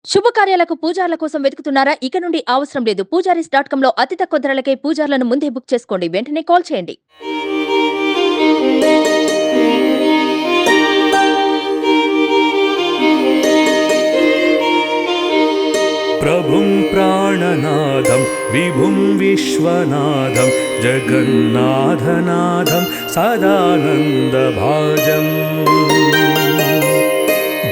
శుభకార్యాలకు పూజార్ల కోసం వెతుకుతున్నారా? ఇక నుండి అవసరం లేదు. పూజారీస్.com లో అతి తక్కువ ధరలకే పూజార్లను ముందే బుక్ చేసుకోండి. వెంటనే కాల్ చేయండి. प्रभुं प्राणनादं विभुं विश्वनाथं जगन्नाथनाथं सदानन्दभाजम्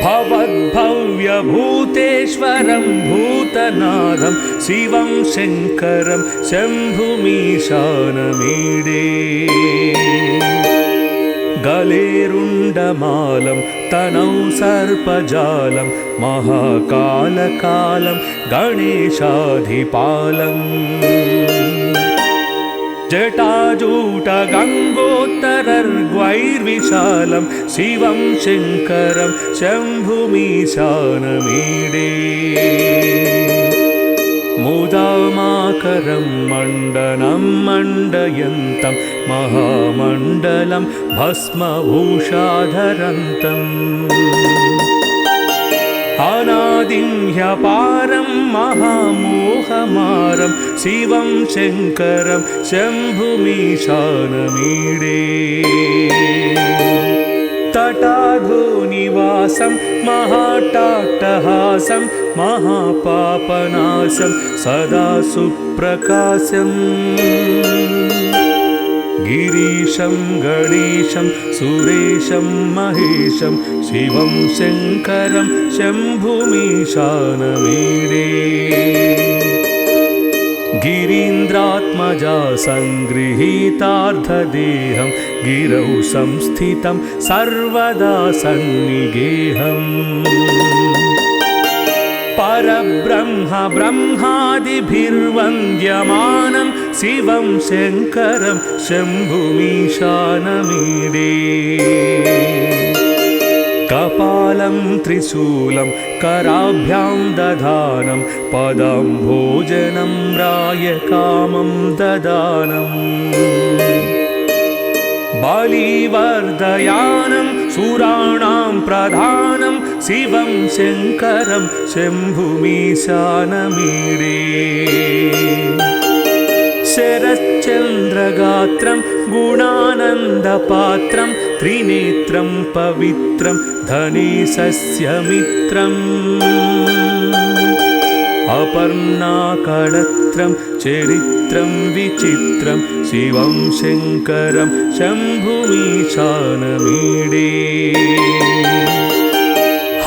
भवद्भव्यभूतेश्वरं भूतनाथं शिवं शङ्करं शम्भुमीशानमीडे गलेरुण्डमालं तनौ सर्पजालं महाकालकालं गणेशाधिपालम् जटाजूटगङ्गोत्तरर्ग्वैर्विशालं शिवं शङ्करं शम्भुमीशानमीडे मुदामाकरं मण्डनं मण्डयन्तं महामण्डलं भस्मभूषाधरन्तम् अनादिं ह्यपारं महामोहमारं शिवं शङ्करं शम्भुमीशानमीडे तटाधोनिवासं महाट्टाट्टहासं महापापनाशं सदा सुप्रकाशम् गिरीशं गणेशं सुरेशं महेशं शिवं शङ्करं शम्भुमीशानमीडे गिरीन्द्रात्मजा सङ्गृहीतार्धदेहं गिरौ संस्थितं सर्वदा सन्निगेहम् परब्रह्म ब्रह्मादिभिर्वन्द्यमानं शिवं शङ्करं शम्भुमीशानमीडे कपालं त्रिशूलं कराभ्यां दधानं पदं भोजनं रायकामं ददानम् बलिवर्धयानं सुराणां प्रधानं शिवं शङ्करं शम्भुमीशानमीडे शरच्चन्द्रगात्रं गुणानन्दपात्रं त्रिनेत्रं पवित्रं धनेशस्य मित्रम् अपर्णाकडत्रं चरित्रं विचित्रं शिवं शङ्करं शम्भुमीशानमीडे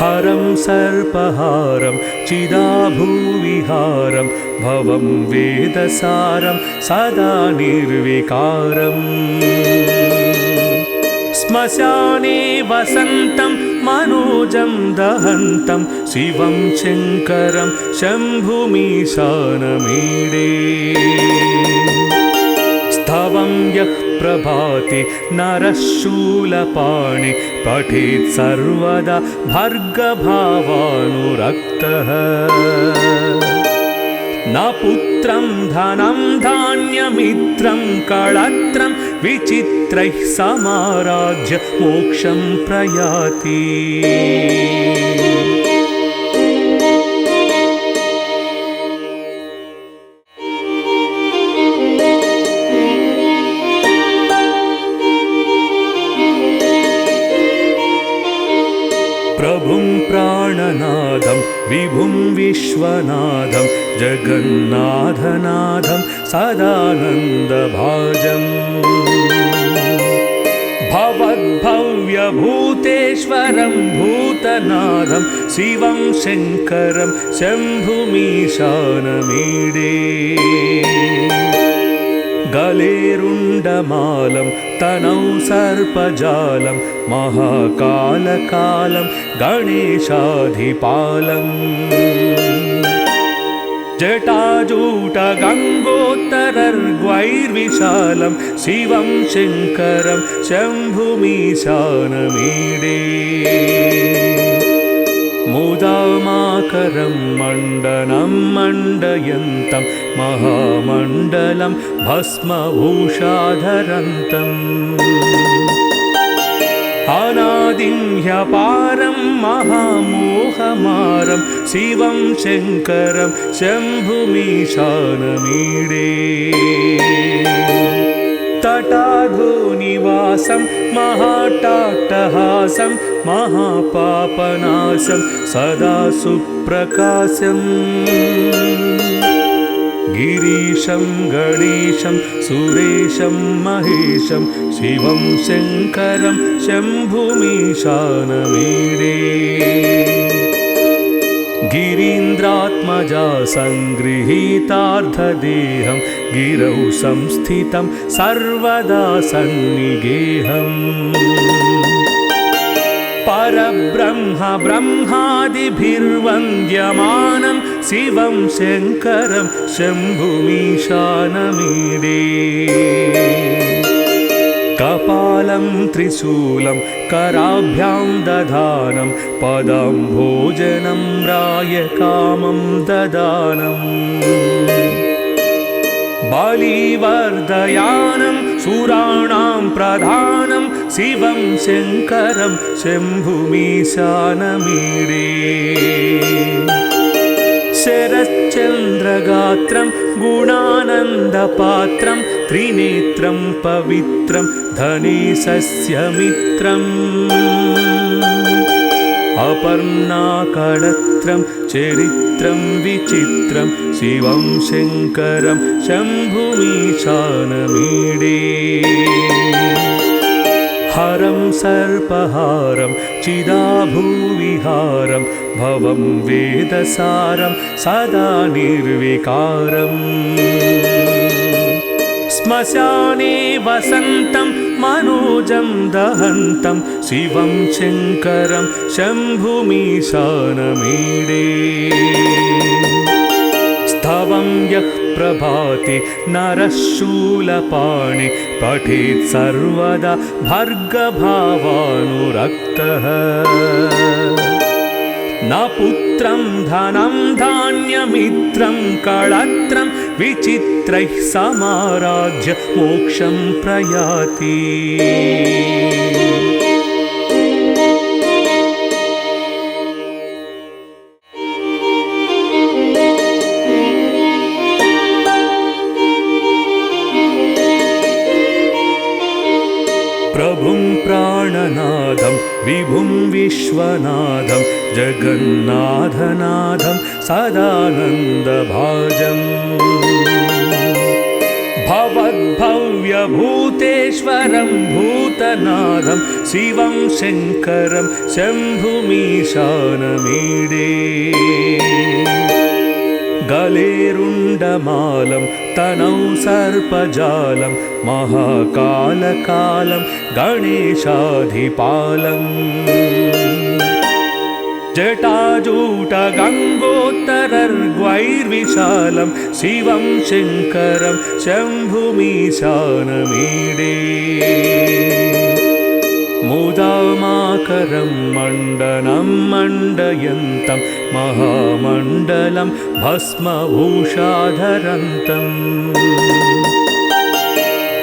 हरं सर्पहारं चिदाभूविहारं भवं वेदसारं सदा निर्विकारम् श्मशाने वसन्तं मनोजं दहन्तं शिवं शङ्करं शम्भुमीशानमीडे स्तवं यः प्रभाते नरः शूलपाणि पठेत् सर्वदा भर्गभावानुरक्तः न पुत्रं धनं धान्यमित्रं कळत्रं विचित्रैः समाराज्य मोक्षं प्रयाति प्रभुं प्राणनादं विभुं विश्वनाथं जगन्नाथनाथं सदानन्दभाजम् भवद्भव्यभूतेश्वरं भूतनाथं शिवं शङ्करं शम्भुमीशानमीडे गलेरुण्डमालं तनौ सर्पजालं महाकालकालं गणेशाधिपालम् जटाजूटगङ्गोत्तरर्ग्वैर्विशालं शिवं शङ्करं शम्भुमीशानमीडे मुदामाकरं मण्डनं मण्डयन्तं महामण्डलं भस्मभूषाधरन्तम् अनादिं ह्यपारं महामोहमारं शिवं शङ्करं शम्भुमीशानमीडे तटाधोनिवासं महाट्टाट्टहासं महापापनाशं सदा सुप्रकाशम् गिरीशं गणेशं सुरेशं महेशं शिवं शङ्करं शम्भुमीशानमीडे गिरीन्द्रात्मजा सङ्गृहीतार्धदेहं गिरौ संस्थितं सर्वदा सन्निगेहम् परब्रह्म ब्रह्मादिभिर्वन्द्यमानं शिवं शङ्करं शम्भुमीशानमीडे कपालं त्रिशूलं कराभ्यां दधानं पदं भोजनं रायकामं ददानम् बलिवर्धयानं सुराणां प्रधानं शिवं शङ्करं शम्भुमीशानमीडे शरच्चन्द्रगात्रं गुणानन्दपात्रं त्रिनेत्रं पवित्रं धनेशस्य मित्रम् अपर्णाकळत्रं चरित्रं विचित्रं शिवं शङ्करं शम्भुमीशानमीडे हरं सर्पहारं चिदाभूविहारं भवं वेदसारं सदा निर्विकारम् श्मशाने वसन्तं मनोजं दहन्तं शिवं शङ्करं शम्भुमीशानमीडे स्तवं यः प्रभाते नरः शूलपाणे पठेत् सर्वदा भर्गभावानुरक्तः न पुत्रं धनं धान्यमित्रं कळत्रं विचित्रैः समाराज्य मोक्षं प्रयाति प्रभुं प्राणनादं विभुं विश्वनाथं जगन्नाथनाथं सदानन्दभाजम् भवद्भव्यभूतेश्वरं भूतनाथं शिवं शङ्करं शम्भुमीशानमीडे गलेरुण्डमालं तनौ सर्पजालं महाकालकालं गणेशाधिपालम् जटाजूटगङ्गोत्तरर्ग्वैर्विशालं शिवं शङ्करं शम्भुमीशानमीडे मुदामाकरं मण्डनं मण्डयन्तं महामण्डलं भस्मभूषाधरन्तम्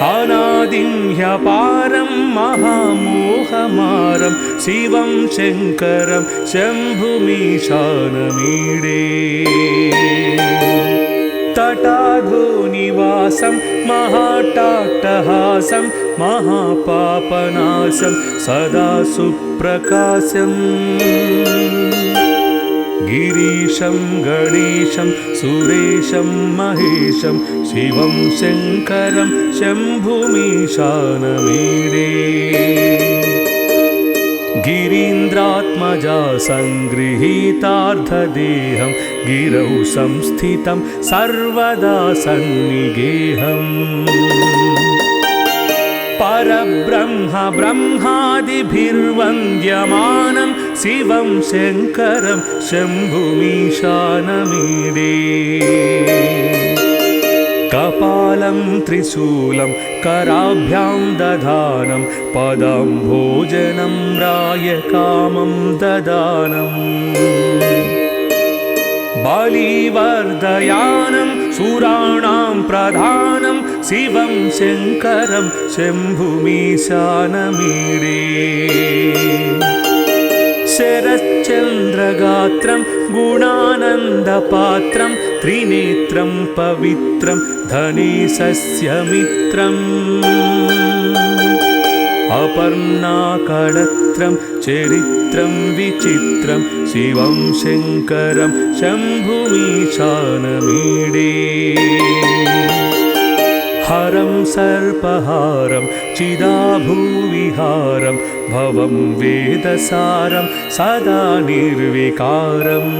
अनादिं ह्यपारं महामोहमारं शिवं शङ्करं शम्भुमीशानमीडे तटाधोनिवासं महाट्टाट्टहासं महापापनाशं सदा सुप्रकाशम् गिरीशं गणेशं सुरेशं महेशं शिवं शङ्करं शम्भुमीशानमीडे गिरीन्द्रात्मजा सङ्गृहीतार्धदेहं गिरौ संस्थितं सर्वदा सन्निगेहम् परब्रह्म ब्रह्मादिभिर्वन्द्यमानं शिवं शङ्करं शम्भुमीशानमीडे कपालं त्रिशूलं कराभ्यां दधानं पदं भोजनं रायकामं ददानम् बलिवर्धयानं सुराणां प्रधानं शिवं शङ्करं शम्भुमीशानमीडे शरच्चन्द्रगात्रं गुणानन्दपात्रं त्रिनेत्रं पवित्रं धनेशस्य मित्रम् अपर्णाकळत्रं चरित्रं विचित्रं शिवं शङ्करं शम्भुमीशानमीडे हरं सर्पहारं चिदाभूविहारं भवं वेदसारं सदा निर्विकारम्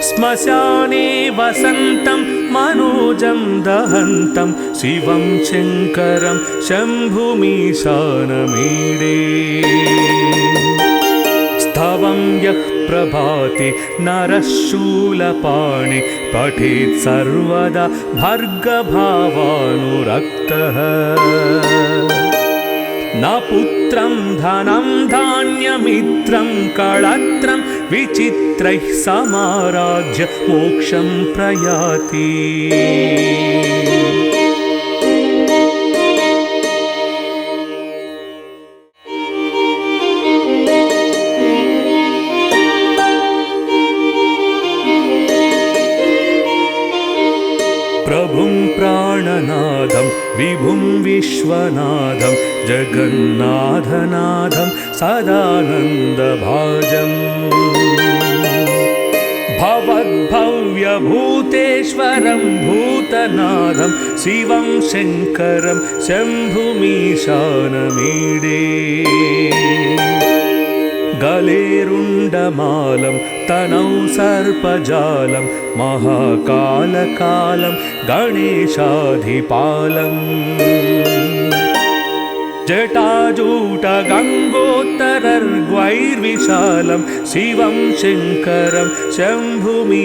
श्मशाने वसन्तं मनोजं दहन्तं शिवं शङ्करं शम्भुमीशानमीडे स्तवं यः प्रभाते नरः शूलपाणि पठेत् सर्वदा भर्गभावानुरक्तः न पुत्रं धनं धान्यमित्रं कळत्रं विचित्रैः समाराध्य मोक्षं प्रयाति प्रभुं प्राणनादं विभुं विश्वनाथं जगन्नाथनाथं सदानन्दभाजम् भवद्भव्यभूतेश्वरं भूतनाथं शिवं शङ्करं शम्भुमीशानमीडे गलेरुण्डमालं तनौ सर्पजालं महाकालकालं गणेशाधिपालम् जटाजूटगङ्गोत्तरर्ग्वैर्विशालं शिवं शङ्करं शम्भुमीशानमीडे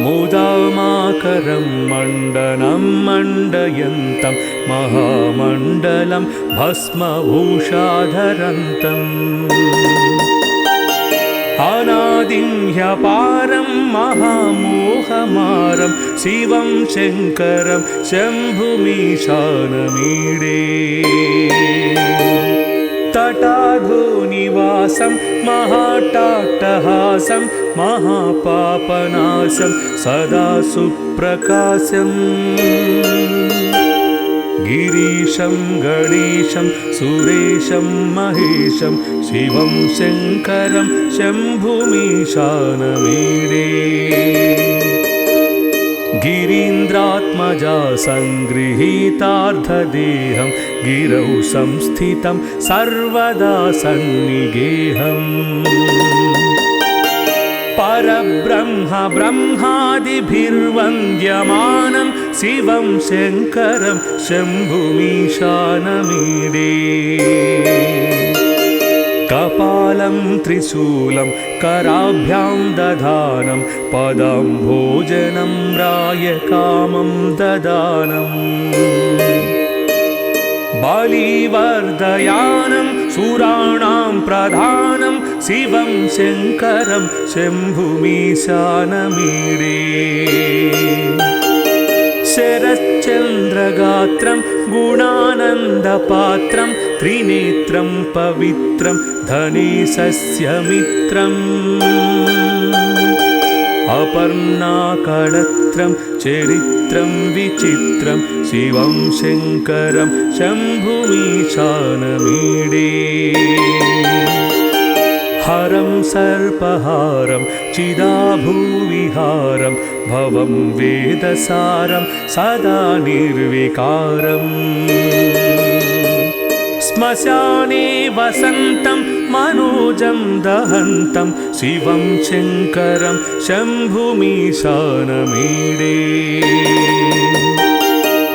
मुदामाकरं मण्डनं मण्डयन्तं महामण्डलं भस्मभूषाधरन्तम् अनादिं ह्यपारं महामोहमारं शिवं शङ्करं शम्भुमीशानमीडे तटाधोनिवासं महाट्टाट्टहासं महापापनाशं सदा सुप्रकाशम् गिरीशं गणेशं सुरेशं महेशं शिवं शङ्करं शम्भुमीशानमीडे गिरीन्द्रात्मजा सङ्गृहीतार्धदेहं गिरौ संस्थितं सर्वदा सन्निगेहम् परब्रह्म ब्रह्मादिभिर्वन्द्यमानं शिवं शङ्करं शम्भुमीशानमीडे कपालं त्रिशूलं कराभ्यां दधानं पदाम्भोजनं रायकामं ददानम् बलिवर्धयानं सुराणां प्रधानं शिवं शङ्करं शम्भुमीशानमीडे शरच्चन्द्रगात्रं गुणानन्दपात्रं त्रिनेत्रं पवित्रं धनेशस्य मित्रम् अपर्णाकळत्रं चरित्रं विचित्रं शिवं शङ्करं शम्भुमीशानमीडे हरं सर्पहारं चिदाभूविहारं भवं वेदसारं सदा निर्विकारम् श्मशाने वसन्तं मनोजं दहन्तं शिवं शङ्करं शम्भुमीशानमीडे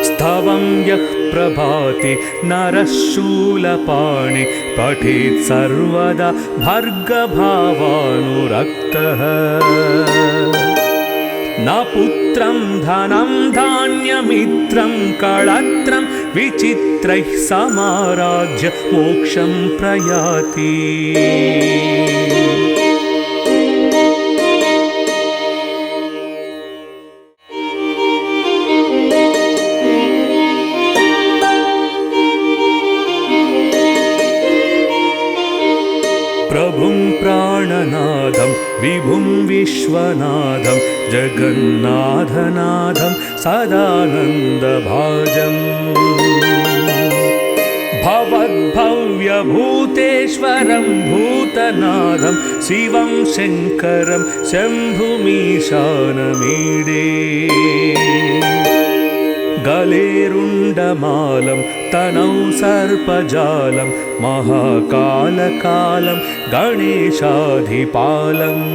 स्तवं यः प्रभाते नरः शूलपाणि पठेत् सर्वदा भर्गभावानुरक्तः न पुत्रं धनं धान्यमित्रं कळत्रं विचित्रैः समाराज्य मोक्षं प्रयाति। प्रभुं प्राणनादं विभुं विश्वनाथं जगन्नाथनाथं सदानन्दभाजम् भवद्भव्यभूतेश्वरं भूतनाथं शिवं शङ्करं शम्भुमीशानमीडे। गलेरुण्डमालं तनौ सर्पजालं महाकालकालं गणेशाधिपालम्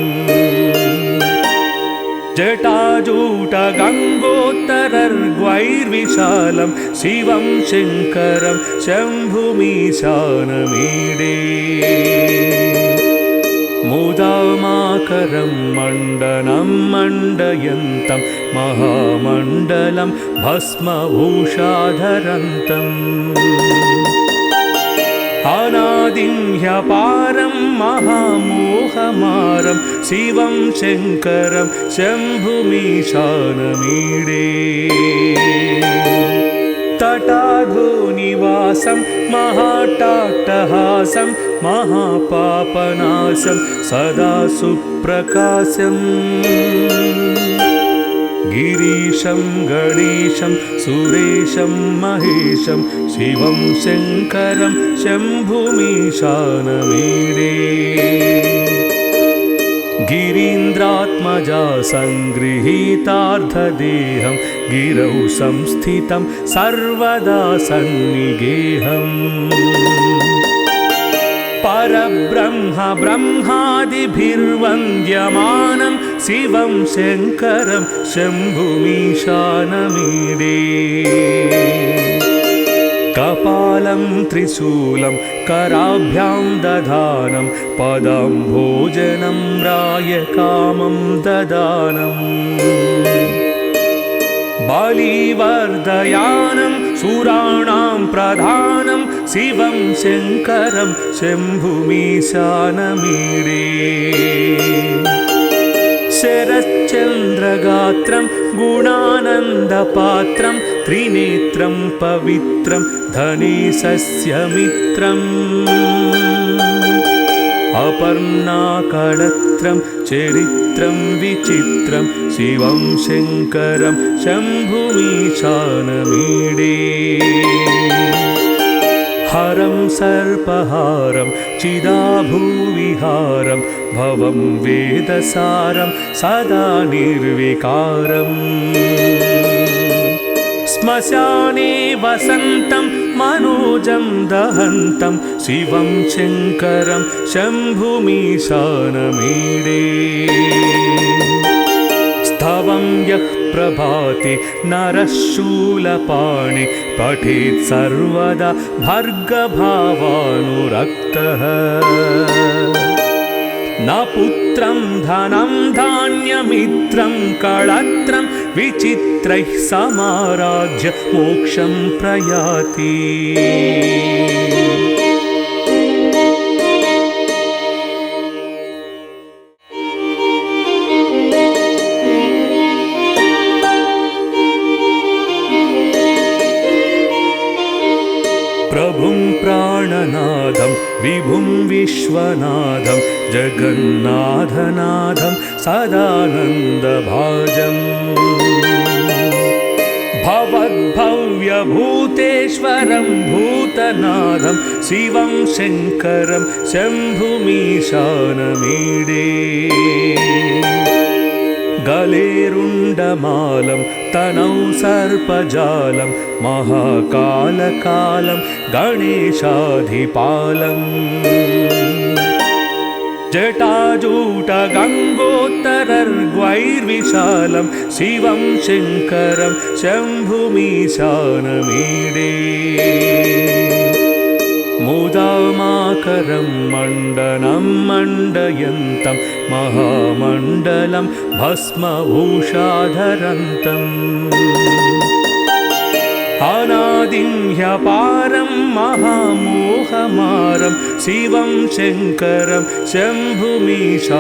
जटाजूटगङ्गोत्तरर्ग्वैर्विशालं शिवं शङ्करं शम्भुमीशानमीडे। मुदामाकरं मण्डनं मण्डयन्तं महामण्डलं भस्मभूषाधरन्तम् अनादिं ह्यपारं महामोहमारं शिवं शङ्करं शम्भुमीशानमीडे। तटाधोनिवासं महाट्टाट्टहासं महापापनाशं सदा सुप्रकाशम् गिरीशं गणेशं सुरेशं महेशं शिवं शङ्करं शम्भुमीशानमीडे। गिरीन्द्रात्मजा सङ्गृहीतार्थदेहं गिरौ संस्थितं सर्वदा सन्निगेहम् परब्रह्म ब्रह्मादिभिर्वन्द्यमानं शिवं शङ्करं शम्भुमीशानमीडे। कपालं त्रिशूलं कराभ्यां दधानं पदं भोजनं रायकामं ददानम् बलिवर्धयानं सुराणां प्रधानं शिवं शङ्करं शम्भुमीशानमीडे। शरच्चन्द्रगात्रं गुणानन्दपात्रं त्रिनेत्रं पवित्रं धनेशस्य मित्रम् अपर्णाकळत्रं चरित्रं विचित्रं शिवं शङ्करं शम्भुमीशानमीडे। हरं सर्पहारं चिदाभूविहारं भवं वेदसारं सदा निर्विकारम् श्मशाने वसन्तं मनोजं दहन्तं शिवं शङ्करं शम्भुमीशानमीडे। स्तवं यः प्रभाते नरः शूलपाणि पठेत् सर्वदा भर्गभावानुरक्तः। न पुत्रं धनं धान्यमित्रं कळत्रं विचित्रैः समाराज्य मोक्षं प्रयाति। प्रभुं प्राणनादं विभुं विश्वनाथं जगन्नाथनाथं सदानन्दभाजम् भवद्भव्यभूतेश्वरं भूतनाथं शिवं शङ्करं शम्भुमीशानमीडे। गलेरुण्डमालं तनौ सर्पजालं महाकालकालं गणेशाधिपालम् जटाजूटगङ्गोत्तरर्ग्वैर्विशालं शिवं शङ्करं शम्भुमीशानमीडे। मुदामाकरं मण्डनं मण्डयन्तं महामण्डलं भस्मभूषाधरन्तम् अनादिं ह्यपारं महामोहमारं शिवं शङ्करं शम्भुमीशानमीडे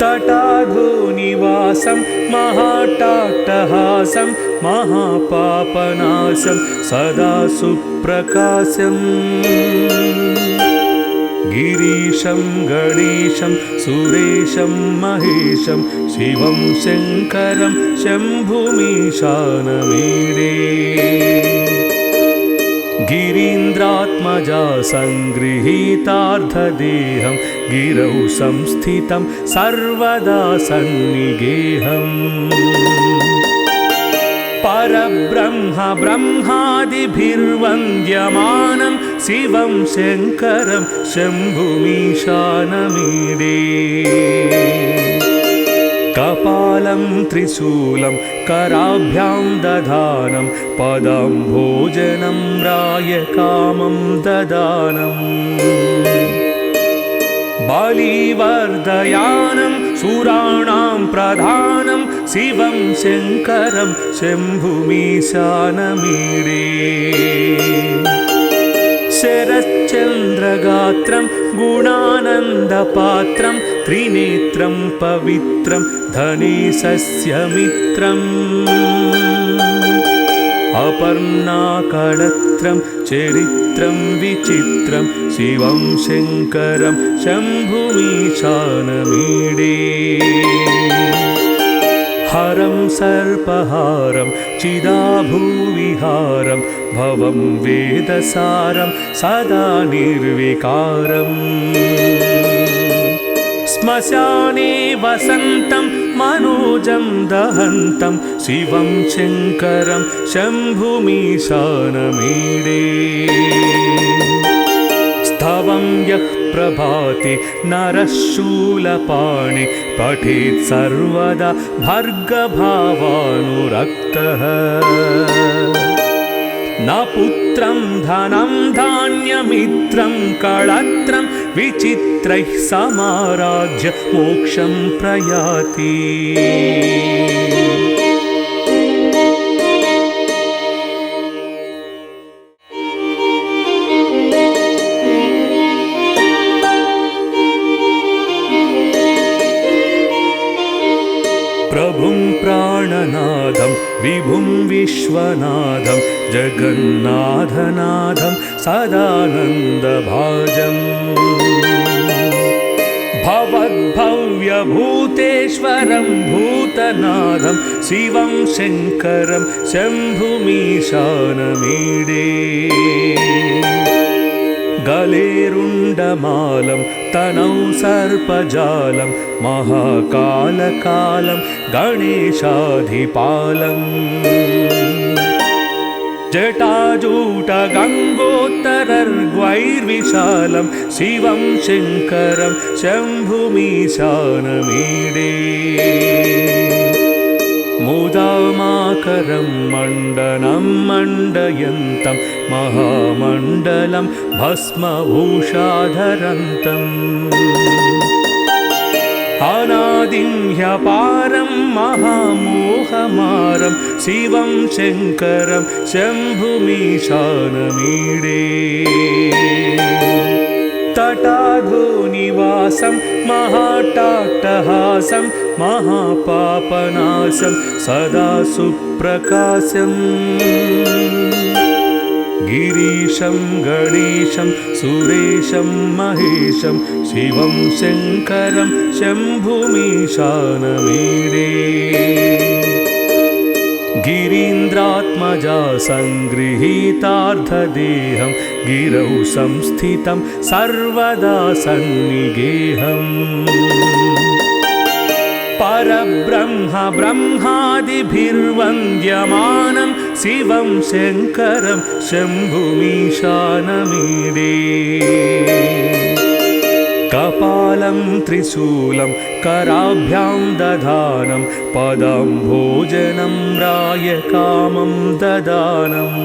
तटाधोनिवासं महाट्टाट्टहासं महापापनाशं सदा सुप्रकाशम् गिरीशं गणेशं सुरेशं महेशं शिवं शङ्करं शम्भुमीशानमीडे गिरीन्द्रात्मजा सङ्गृहीतार्धदेहं गिरौ संस्थितं सर्वदा सन्निगेहम् परब्रह्म ब्रह्मादिभिर्वन्द्यमानं शिवं शङ्करं शम्भुमीशानमीडे कपालं त्रिशूलं कराभ्यां दधानं पदं भोजनं रायकामं ददानम् बलिवर्धयानं सुराणां प्रधानं शिवं शङ्करं शम्भुमीशानमीडे शरच्चन्द्रगात्रं गुणानन्दपात्रं त्रिनेत्रं पवित्रं धनेशस्य मित्रम् अपर्णाकडत्रं चरित्रं विचित्रं शिवं शङ्करं शम्भुमीशानमीडे हरं सर्पहारं चिदाभूविहारं भवं वेदसारं सदा निर्विकारम् श्मशाने वसन्तं मनोजं दहन्तं शिवं शङ्करं शम्भुमीशानमीडे स्तवं यः प्रभाते नरः शूलपाणि पठेत् सर्वदा भर्गभावानुरक्तः न पुत्रं धनं धान्यमित्रं कळत्रं विचित्रैः समाराज्य मोक्षं प्रयाति प्रभुं प्राणनादं विभुं विश्वनाथं जगन्नाथनाथं सदानन्दभाजम् भवद्भव्यभूतेश्वरं भूतनाथं शिवं शङ्करं शम्भुमीशानमीडे गलेरुण्डमालं तनौ सर्पजालं महाकालकालं गणेशाधिपालम् जटाजूटगङ्गोत्तरर्ग्वैर्विशालं शिवं शङ्करं शम्भुमीशानमीडे मुदामाकरं मण्डनं मण्डयन्तं महामण्डलं भस्मभूषाधरन्तम् अनादिं ह्यपारं महामोहमारं शिवं शङ्करं शम्भुमीशानमीडे तटाधोनिवासं महाट्टाट्टहासं महापापनाशं सदा सुप्रकाशम् गिरीशं गणेशं सुरेशं महेशं शिवं शङ्करं शम्भुमीशानमीडे गिरीन्द्रात्मजा सङ्गृहीतार्धदेहं गिरौ संस्थितं सर्वदा सन्निगेहम् परब्रह्म ब्रह्मादिभिर्वन्द्यमानं शिवं शङ्करं शम्भुमीशानमीडे कपालं त्रिशूलं कराभ्यां दधानं पदं भोजनं रायकामं ददानम्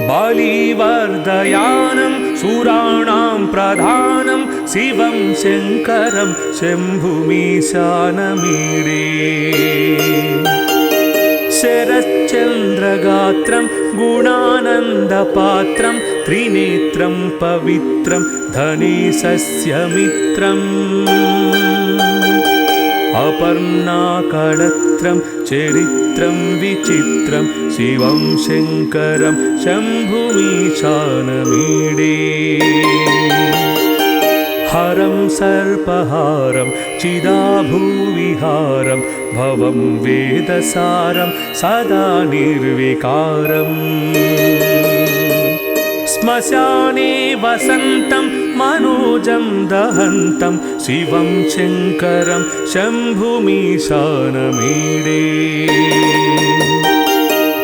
बलिवर्धयानं सुराणां प्रधानं शिवं शङ्करं शम्भुमीशानमीडे शरच्चन्द्रगात्रं गुणानन्दपात्रं त्रिनेत्रं पवित्रं धनेशस्य मित्रम् अपर्णाकळत्रं चरित्रं विचित्रं शिवं शङ्करं शम्भुमीशानमीडे हरं सर्पहारं चिदाभूविहारं भवं वेदसारं सदा निर्विकारम् श्मशाने वसन्तं मनोजं दहन्तं शिवं शङ्करं शम्भुमीशानमीडे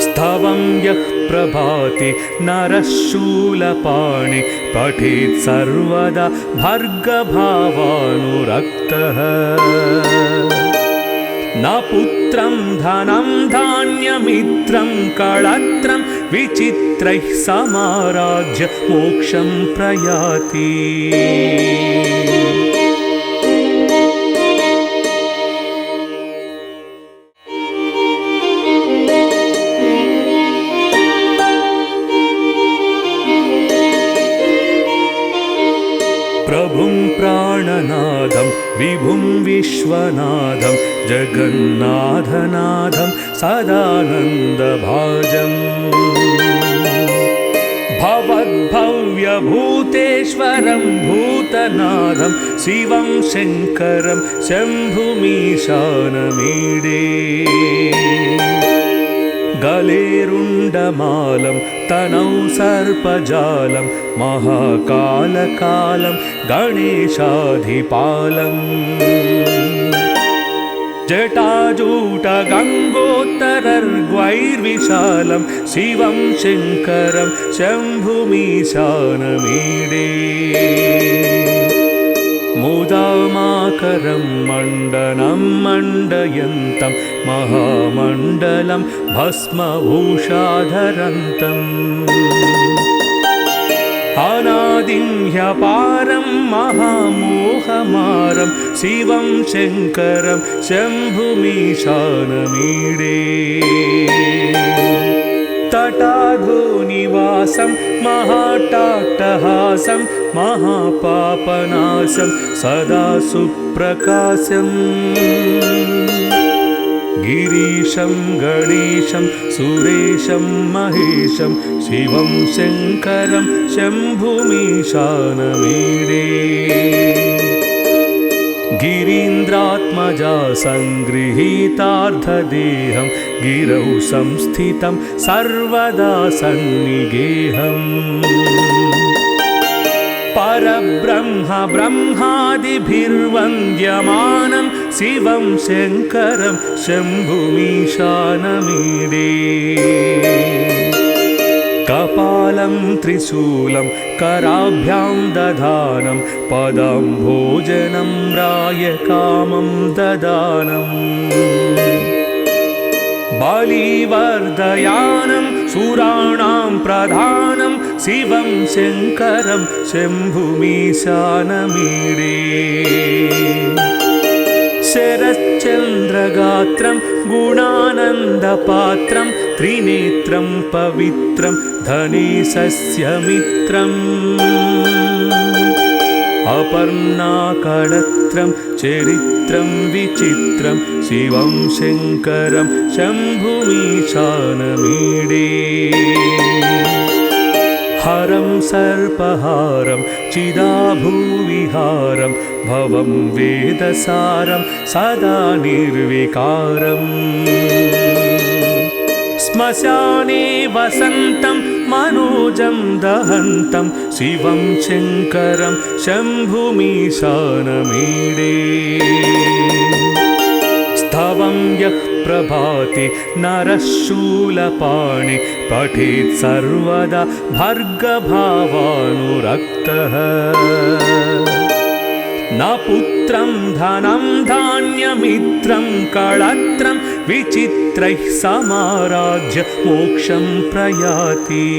स्तवं यः प्रभाते नरः शूलपाणि पठेत् सर्वदा भर्गभावानुरक्तः न पुत्रं धनं धान्यमित्रं कळत्रं विचित्रैः समाराध्य मोक्षं प्रयाति प्रभुं प्राणनादं विभुं विश्वनाथं जगन्नाथनाथं सदानन्दभाजम् भवद्भव्यभूतेश्वरं भूतनाथं शिवं शङ्करं शम्भुमीशानमीडे गलेरुण्डमालं तनौ सर्पजालं महाकालकालं गणेशाधिपालम् जटाजूटगङ्गोत्तरर्ग्वैर्विशालं शिवं शङ्करं शम्भुमीशानमीडे मुदामाकरं मण्डनं मण्डयन्तं महामण्डलं भस्मभूषाधरन्तम् अनादिं ह्यपारं महामोहमारं शिवं शङ्करं शम्भुमीशानमीडे तटाधोनिवासं महाट्टहासं महापापनाशं सदा सुप्रकाशम् गिरीशं गणेशं सुरेशं महेशं शिवं शङ्करं शम्भुमीशानमीडे गिरीन्द्रात्मजा सङ्गृहीतार्धदेहं गिरौ संस्थितं सर्वदा सन्निगेहम् परब्रह्म ब्रह्मादिभिर्वन्द्यमानं शिवं शङ्करं शम्भुमीशानमीडे कपालं त्रिशूलं कराभ्यां दधानं पदाम्भोजनं रायकामं ददानम् बलिवर्धयानं सुराणां प्रधानं शिवं शङ्करं शम्भुमीशानमीडे शरच्चन्द्रगात्रं गुणानन्दपात्रं त्रिनेत्रं पवित्रं धनेशस्य मित्रम् अपर्णाकळत्रं चरित्रं विचित्रं शिवं शङ्करं शम्भुमीशानमीडे हरं सर्पहारं चिदाभूविहारं भवं वेदसारं सदा निर्विकारम् श्मशाने वसन्तं मनोजं दहन्तं शिवं शङ्करं शम्भुमीशानमीडे स्तवं यः प्रभाते नरः शूलपाणि पठेत् सर्वदा भर्गभावानुरक्तः न पुत्रं धनं धान्यमित्रं कळत्रं विचित्रैः समाराज्य मोक्षं प्रयाति।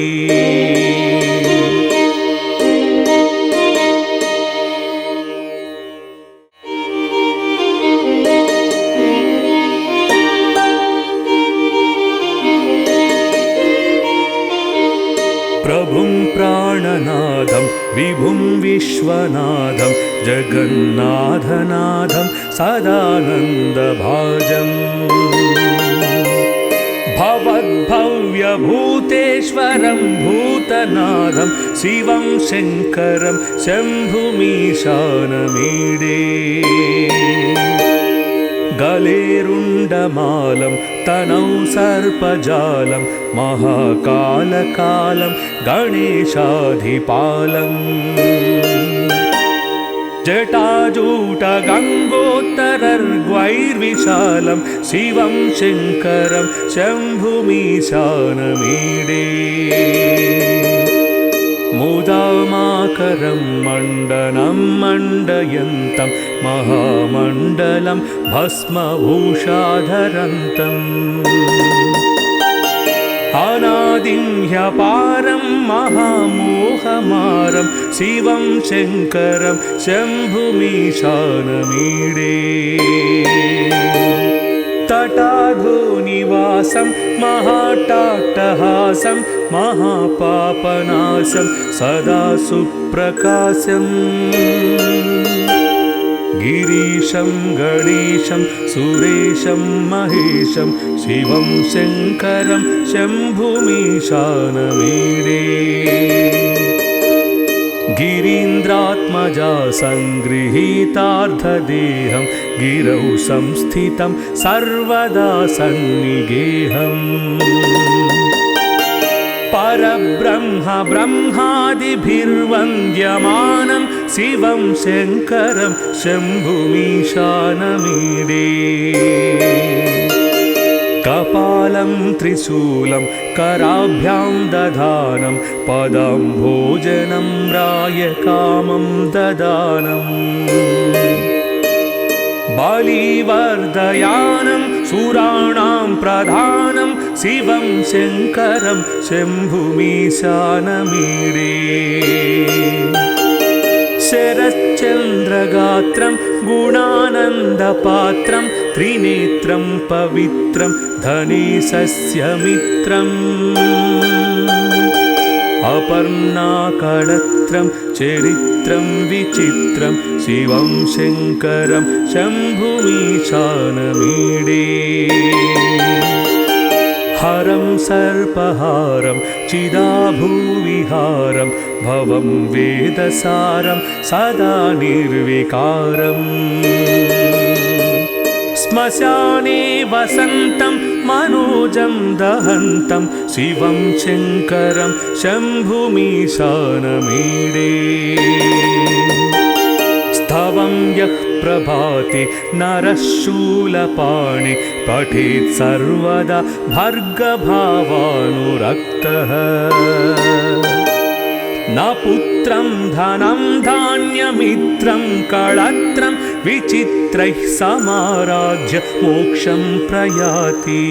प्रभुं प्राणनादं विभुं विश्वनाथं जगन्नाथनाथं सदानन्दभाजम् भवद्भव्यभूतेश्वरं भूतनाथं शिवं शङ्करं शम्भुमीशानमीडे। गलेरुण्डमालं तनौ सर्पजालं महाकालकालं गणेशाधिपालम् जटाजूटगङ्गोत्तरर्ग्वैर्विशालं शिवं शङ्करं शम्भुमीशानमीडे। मुदामाकरं मण्डनं मण्डयन्तं महामण्डलं भस्मभूषाधरन्तम् अनादिं ह्यपारं महामोहमारं शिवं शङ्करं शम्भुमीशानमीडे। तटाधोनिवासं महाट्टाट्टहासं महापापनाशं सदा सुप्रकाशम् गिरीशं गणेशं सुरेशं महेशं शिवं शङ्करं शम्भुमीशानमीडे। गिरीन्द्रात्मजा सङ्गृहीतार्धदेहं गिरौ संस्थितं सर्वदा सन्निगेहम् परब्रह्म ब्रह्मादिभिर्वन्द्यमानं शिवं शङ्करं शम्भुमीशानमीडे। कपालं त्रिशूलं कराभ्यां दधानं पदं भोजनं रायकामं ददानम् बलिवर्धयानं सुराणां प्रधानं शिवं शङ्करं शम्भुमीशानमीडे। शरच्चन्द्रगात्रं गुणानन्दपात्रं त्रिनेत्रं पवित्रं धनेशस्य मित्रम् अपर्णाकळत्रं चरित्रं विचित्रं शिवं शङ्करं शम्भुमीशानमीडे। हरं सर्पहारं चिदाभूविहारं भवं वेदसारं सदा निर्विकारम् श्मशाने वसन्तं मनोजं दहन्तं शिवं शङ्करं शम्भुमीशानमीडे। स्तवं यः प्रभाते नरः शूलपाणि पठेत् सर्वदा भर्गभावानुरक्तः। न पुत्रं धनं धान्यमित्रं कळत्रं विचित्रैः समाराज्य मोक्षं प्रयाति।